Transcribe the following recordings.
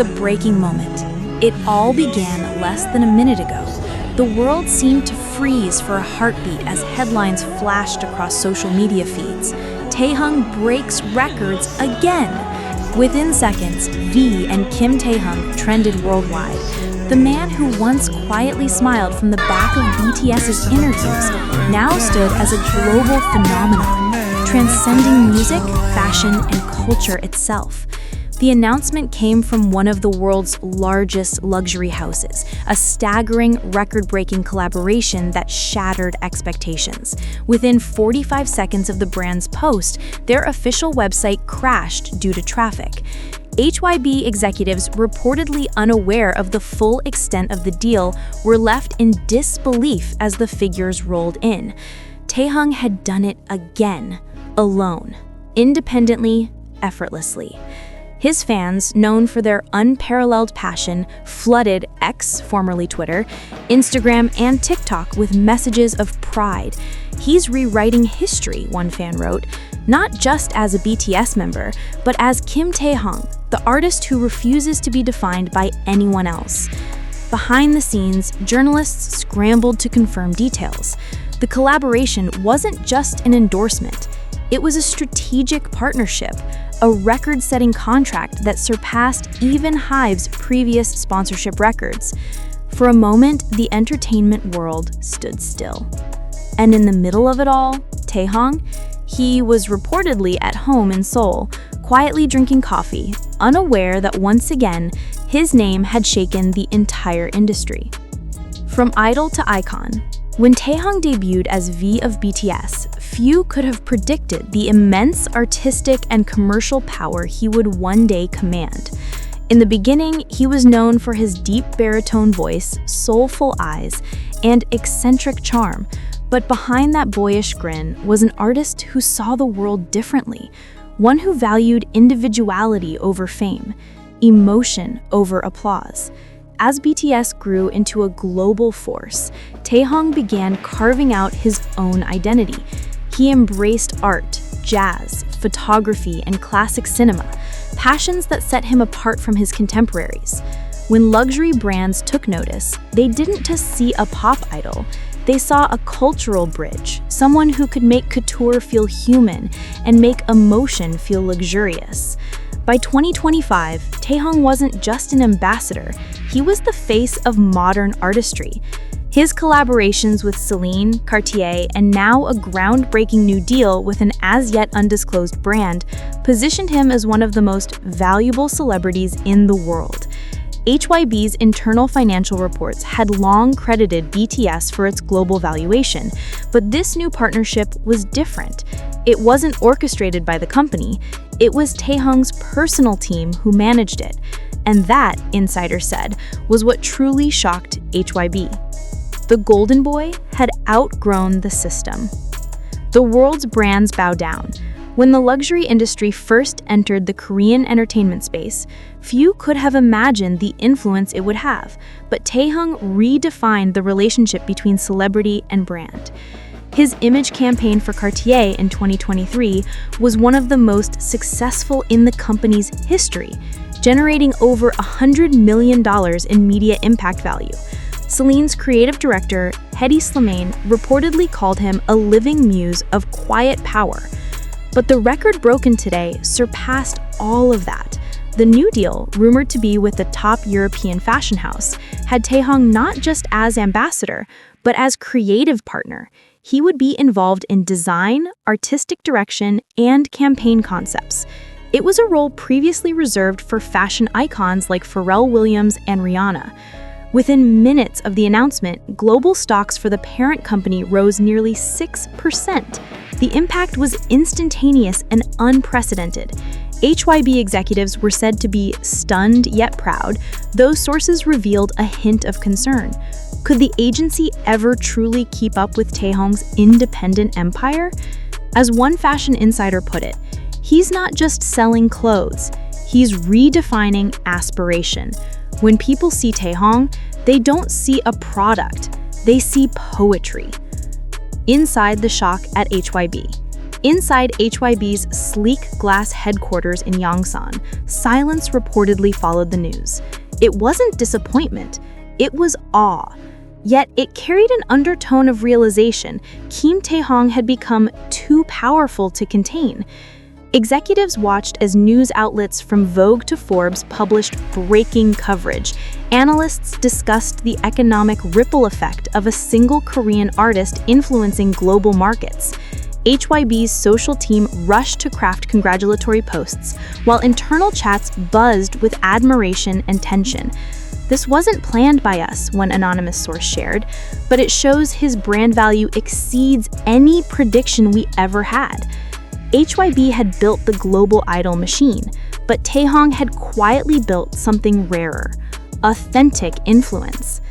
the breaking moment. It all began less than a minute ago. The world seemed to freeze for a heartbeat as headlines flashed across social media feeds. Taehyung breaks records again. Within seconds, V and Kim Taehyung trended worldwide. The man who once quietly smiled from the back of BTS's interviews now stood as a global phenomenon, transcending music, fashion, and culture itself. The announcement came from one of the world's largest luxury houses, a staggering, record-breaking collaboration that shattered expectations. Within 45 seconds of the brand's post, their official website crashed due to traffic. HYBE executives, reportedly unaware of the full extent of the deal, were left in disbelief as the figures rolled in. Taehyung had done it again, alone, independently, effortlessly. His fans, known for their unparalleled passion, flooded X, formerly Twitter, Instagram, and TikTok with messages of pride. "He's rewriting history," one fan wrote, "not just as a BTS member, but as Kim Taehyung, the artist who refuses to be defined by anyone else." Behind the scenes, journalists scrambled to confirm details. The collaboration wasn't just an endorsement. It was a strategic partnership, a record-setting contract that surpassed even HYBE's previous sponsorship records. For a moment, the entertainment world stood still. And in the middle of it all, Taehyung, he was reportedly at home in Seoul, quietly drinking coffee, unaware that once again, his name had shaken the entire industry. From idol to icon, when Taehyung debuted as V of BTS, few could have predicted the immense artistic and commercial power he would one day command. In the beginning, he was known for his deep baritone voice, soulful eyes, and eccentric charm, but behind that boyish grin was an artist who saw the world differently, one who valued individuality over fame, emotion over applause. As BTS grew into a global force, Taehyung began carving out his own identity. He embraced art, jazz, photography, and classic cinema, passions that set him apart from his contemporaries. When luxury brands took notice, they didn't just see a pop idol. They saw a cultural bridge, someone who could make couture feel human and make emotion feel luxurious. By 2025, Taehyung wasn't just an ambassador, he was the face of modern artistry. His collaborations with Celine, Cartier, and now a groundbreaking new deal with an as-yet undisclosed brand positioned him as one of the most valuable celebrities in the world. HYBE's internal financial reports had long credited BTS for its global valuation, but this new partnership was different. It wasn't orchestrated by the company, it was Taehyung's personal team who managed it. And that, insiders said, was what truly shocked HYBE. The Golden Boy had outgrown the system. The world's brands bow down. When the luxury industry first entered the Korean entertainment space, few could have imagined the influence it would have, but Taehyung redefined the relationship between celebrity and brand. His image campaign for Cartier in 2023 was one of the most successful in the company's history, generating over $100 million in media impact value. Celine's creative director, Hedy Slimane, reportedly called him a living muse of quiet power. But the record broken today surpassed all of that. The new deal, rumored to be with the top European fashion house, had Taehyung not just as ambassador, but as creative partner. He would be involved in design, artistic direction, and campaign concepts. It was a role previously reserved for fashion icons like Pharrell Williams and Rihanna. Within minutes of the announcement, global stocks for the parent company rose nearly 6%. The impact was instantaneous and unprecedented. HYBE executives were said to be stunned yet proud, though sources revealed a hint of concern. Could the agency ever truly keep up with Taehyung's independent empire? As one fashion insider put it, he's not just selling clothes, he's redefining aspiration. When people see Taehyung, they don't see a product, they see poetry. Inside the shock at HYBE. Inside HYBE's sleek glass headquarters in Yongsan, silence reportedly followed the news. It wasn't disappointment, it was awe. Yet it carried an undertone of realization Kim Taehyung had become too powerful to contain. Executives watched as news outlets from Vogue to Forbes published breaking coverage. Analysts discussed the economic ripple effect of a single Korean artist influencing global markets. HYBE's social team rushed to craft congratulatory posts, while internal chats buzzed with admiration and tension. This wasn't planned by us, one anonymous source shared, but it shows his brand value exceeds any prediction we ever had. HYBE had built the global idol machine, but Taehyung had quietly built something rarer: authentic influence.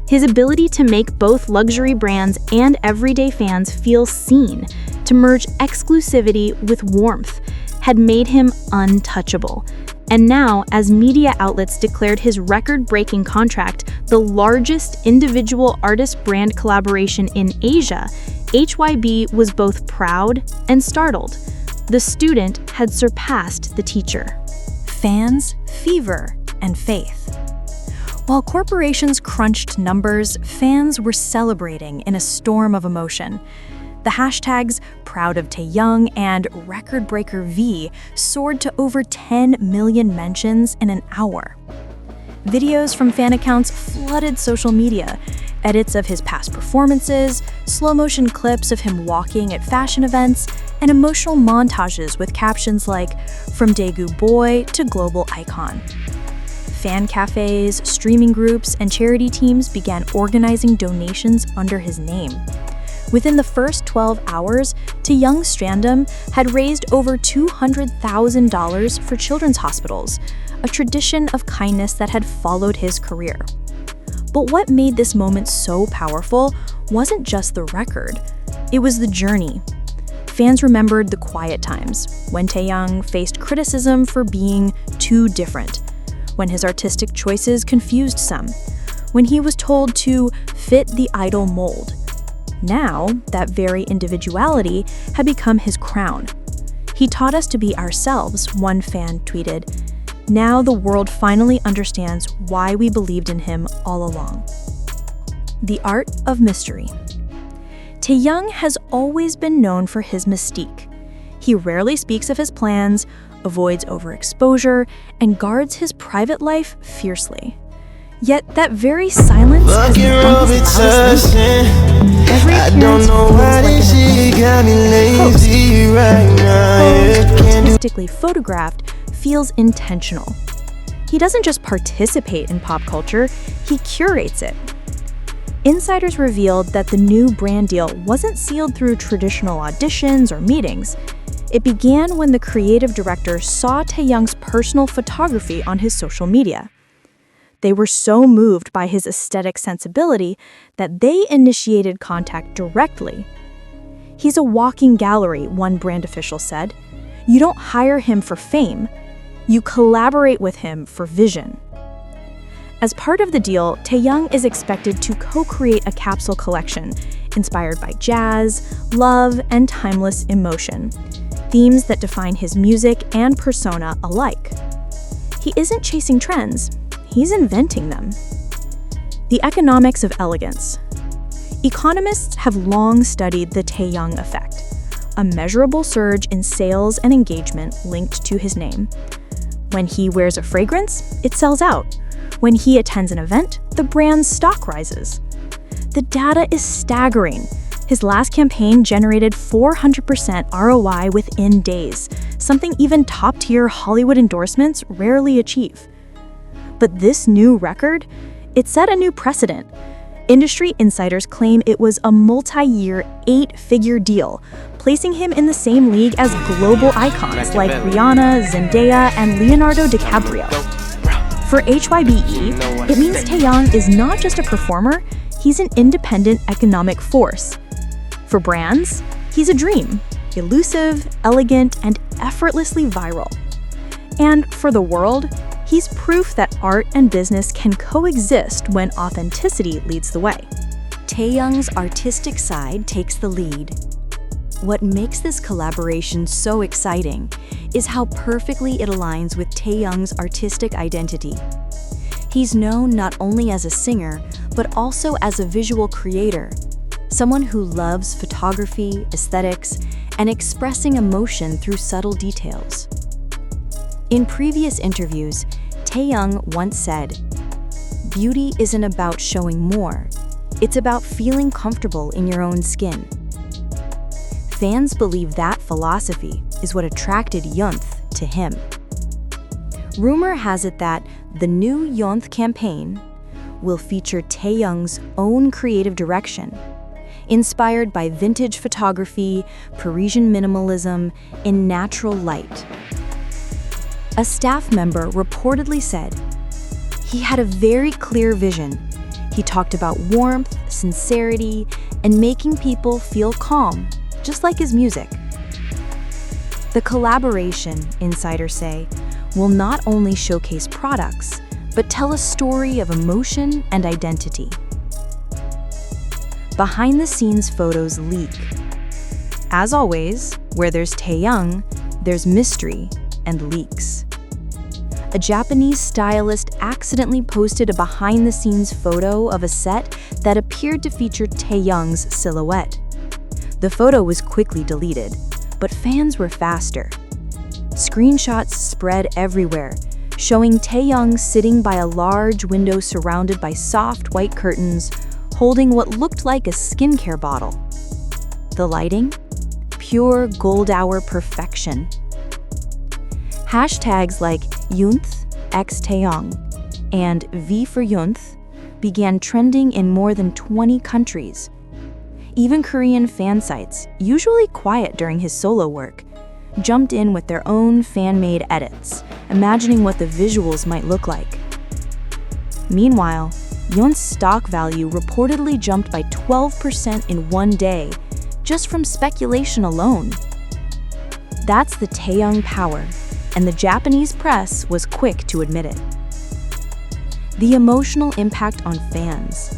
His ability to make both luxury brands and everyday fans feel seen, to merge exclusivity with warmth, had made him untouchable. And now, as media outlets declared his record-breaking contract the largest individual artist-brand collaboration in Asia, HYBE was both proud and startled. The student had surpassed the teacher. Fans, fever, and faith. While corporations crunched numbers, fans were celebrating in a storm of emotion. The hashtags Proud of Taehyung and Record Breaker V soared to over 10 million mentions in an hour. Videos from fan accounts flooded social media, edits of his past performances, slow-motion clips of him walking at fashion events, and emotional montages with captions like, "From Daegu Boy to Global Icon." Fan cafes, streaming groups, and charity teams began organizing donations under his name. Within the first 12 hours, Taehyung's Strandom had raised over $200,000 for children's hospitals, a tradition of kindness that had followed his career. But what made this moment so powerful wasn't just the record, it was the journey. Fans remembered the quiet times, when Taehyung faced criticism for being too different, when his artistic choices confused some, when he was told to fit the idol mold. Now, that very individuality had become his crown. He taught us to be ourselves, one fan tweeted. Now the world finally understands why we believed in him all along. The art of mystery. Taehyung has always been known for his mystique. He rarely speaks of his plans, avoids overexposure, and guards his private life fiercely. Yet that very silence has become his loudest link. Every appearance feels like an artistically photographed, feels intentional. He doesn't just participate in pop culture, he curates it. Insiders revealed that the new brand deal wasn't sealed through traditional auditions or meetings. It began when the creative director saw Taehyung's personal photography on his social media. They were so moved by his aesthetic sensibility that they initiated contact directly. "He's a walking gallery," one brand official said. "You don't hire him for fame. You collaborate with him for vision." As part of the deal, Taehyung is expected to co-create a capsule collection inspired by jazz, love, and timeless emotion, themes that define his music and persona alike. He isn't chasing trends. He's inventing them. The economics of elegance. Economists have long studied the Taehyung effect, a measurable surge in sales and engagement linked to his name. When he wears a fragrance, it sells out. When he attends an event, the brand's stock rises. The data is staggering. His last campaign generated 400% ROI within days, something even top-tier Hollywood endorsements rarely achieve. But this new record, it set a new precedent. Industry insiders claim it was a multi-year, 8-figure deal, placing him in the same league as global icons like Rihanna, Zendaya, and Leonardo DiCaprio. For HYBE, it means Taehyung is not just a performer, he's an independent economic force. For brands, he's a dream, elusive, elegant, and effortlessly viral. And for the world, he's proof that art and business can coexist when authenticity leads the way. Taehyung's artistic side takes the lead. What makes this collaboration so exciting is how perfectly it aligns with Taehyung's artistic identity. He's known not only as a singer, but also as a visual creator, someone who loves photography, aesthetics, and expressing emotion through subtle details. In previous interviews, Taehyung once said, "Beauty isn't about showing more, it's about feeling comfortable in your own skin." Fans believe that philosophy is what attracted Yunth to him. Rumor has it that the new Yunth campaign will feature Taehyung's own creative direction, inspired by vintage photography, Parisian minimalism, and natural light. A staff member reportedly said, "He had a very clear vision. He talked about warmth, sincerity, and making people feel calm, just like his music." The collaboration, insiders say, will not only showcase products, but tell a story of emotion and identity. Behind-the-scenes photos leak. As always, where there's Taehyung, there's mystery and leaks. A Japanese stylist accidentally posted a behind-the-scenes photo of a set that appeared to feature Taehyung's silhouette. The photo was quickly deleted, but fans were faster. Screenshots spread everywhere, showing Taehyung sitting by a large window surrounded by soft white curtains, holding what looked like a skincare bottle. The lighting? Pure gold hour perfection. Hashtags like Yunth x Taehyung and V for Yunth began trending in more than 20 countries. Even Korean fan sites, usually quiet during his solo work, jumped in with their own fan-made edits, imagining what the visuals might look like. Meanwhile, Yunth's stock value reportedly jumped by 12% in one day, just from speculation alone. That's the Taehyung power, and the Japanese press was quick to admit it. The emotional impact on fans.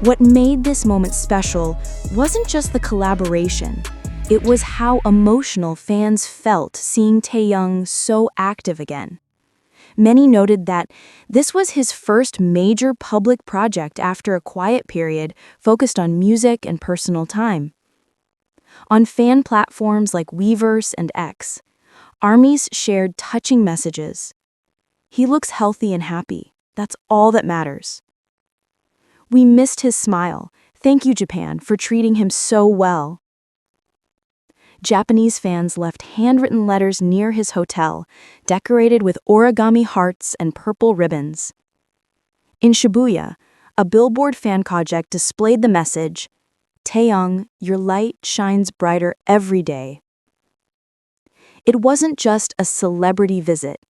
What made this moment special wasn't just the collaboration, it was how emotional fans felt seeing Taehyung so active again. Many noted that this was his first major public project after a quiet period focused on music and personal time. On fan platforms like Weverse and X, armies shared touching messages. "He looks healthy and happy. That's all that matters." "We missed his smile. Thank you, Japan, for treating him so well." Japanese fans left handwritten letters near his hotel, decorated with origami hearts and purple ribbons. In Shibuya, a billboard fan project displayed the message, "Taehyung, your light shines brighter every day." It wasn't just a celebrity visit.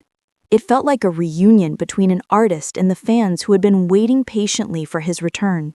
It felt like a reunion between an artist and the fans who had been waiting patiently for his return.